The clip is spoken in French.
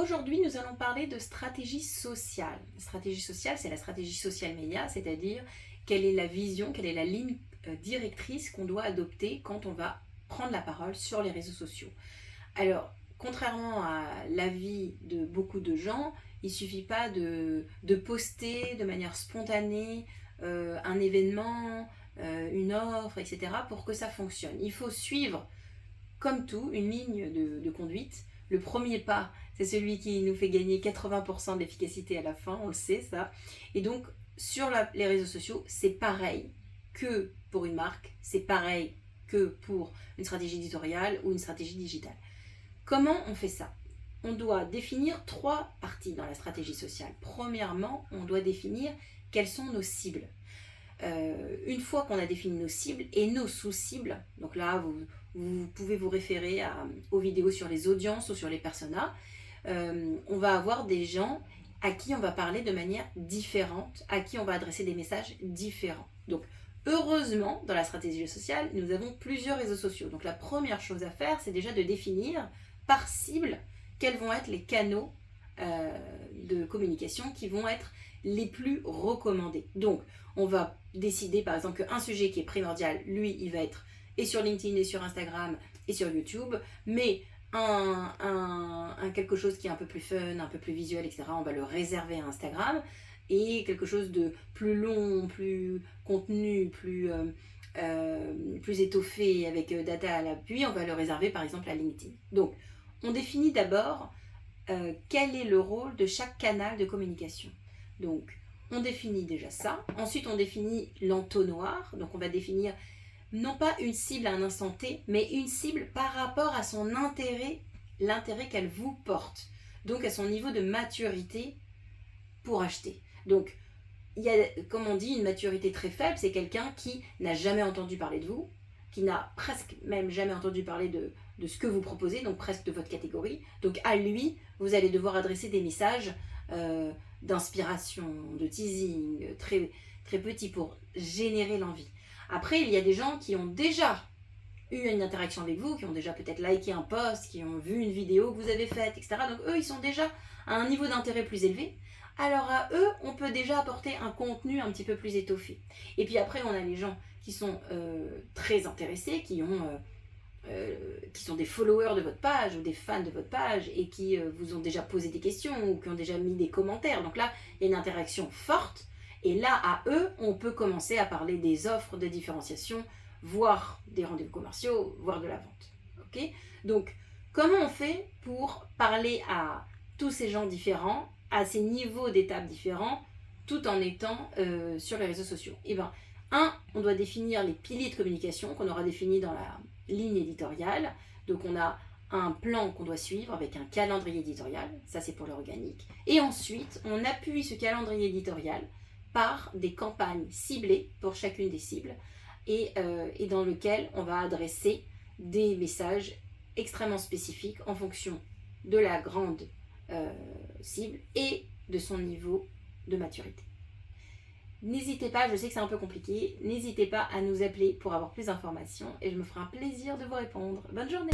Aujourd'hui, nous allons parler de stratégie sociale. La stratégie sociale, c'est la stratégie social média, c'est-à-dire quelle est la vision, quelle est la ligne directrice qu'on doit adopter quand on va prendre la parole sur les réseaux sociaux. Alors, contrairement à l'avis de beaucoup de gens, il ne suffit pas de poster de manière spontanée un événement, une offre, etc. pour que ça fonctionne. Il faut suivre, comme tout, une ligne de conduite. Le premier pas, c'est celui qui nous fait gagner 80% d'efficacité à la fin, on le sait ça. Et donc, sur les réseaux sociaux, c'est pareil que pour une marque, c'est pareil que pour une stratégie éditoriale ou une stratégie digitale. Comment on fait ça? On doit définir 3 parties dans la stratégie sociale. Premièrement, on doit définir quelles sont nos cibles. Une fois qu'on a défini nos cibles et nos sous-cibles, donc là vous pouvez vous référer aux vidéos sur les audiences ou sur les personas, on va avoir des gens à qui on va parler de manière différente, à qui on va adresser des messages différents. Donc heureusement, dans la stratégie sociale, nous avons plusieurs réseaux sociaux. Donc la première chose à faire, c'est déjà de définir par cible quels vont être les canaux de communication qui vont être les plus recommandés. Donc on va décider par exemple qu'un sujet qui est primordial, lui, il va être et sur LinkedIn et sur Instagram et sur YouTube, mais quelque chose qui est un peu plus fun, un peu plus visuel, etc., on va le réserver à Instagram, et quelque chose de plus long, plus contenu, plus étoffé, avec data à l'appui, on va le réserver par exemple à LinkedIn. Donc, on définit d'abord quel est le rôle de chaque canal de communication. Donc, on définit déjà ça. Ensuite, on définit l'entonnoir. Donc, on va définir non pas une cible à un instant T, mais une cible par rapport à son intérêt, l'intérêt qu'elle vous porte. Donc, à son niveau de maturité pour acheter. Donc, il y a, comme on dit, une maturité très faible, c'est quelqu'un qui n'a jamais entendu parler de vous, qui n'a presque même jamais entendu parler de ce que vous proposez, donc presque de votre catégorie. Donc, à lui, vous allez devoir adresser des messages d'inspiration, de teasing, très, très petits pour générer l'envie. Après, il y a des gens qui ont déjà eu une interaction avec vous, qui ont déjà peut-être liké un post, qui ont vu une vidéo que vous avez faite, etc. Donc eux, ils sont déjà à un niveau d'intérêt plus élevé. Alors à eux, on peut déjà apporter un contenu un petit peu plus étoffé. Et puis après, on a les gens qui sont très intéressés, qui sont des followers de votre page ou des fans de votre page et qui vous ont déjà posé des questions ou qui ont déjà mis des commentaires. Donc là, il y a une interaction forte. Et là, à eux, on peut commencer à parler des offres de différenciation, voire des rendez-vous commerciaux, voire de la vente. Okay? Donc, comment on fait pour parler à tous ces gens différents, à ces niveaux d'étapes différents, tout en étant sur les réseaux sociaux? Eh bien, on doit définir les piliers de communication qu'on aura définis dans la ligne éditoriale. Donc, on a un plan qu'on doit suivre avec un calendrier éditorial, ça c'est pour l'organique. Et ensuite, on appuie ce calendrier éditorial par des campagnes ciblées pour chacune des cibles et dans lequel on va adresser des messages extrêmement spécifiques en fonction de la grande cible et de son niveau de maturité. N'hésitez pas, je sais que c'est un peu compliqué, n'hésitez pas à nous appeler pour avoir plus d'informations et je me ferai un plaisir de vous répondre. Bonne journée!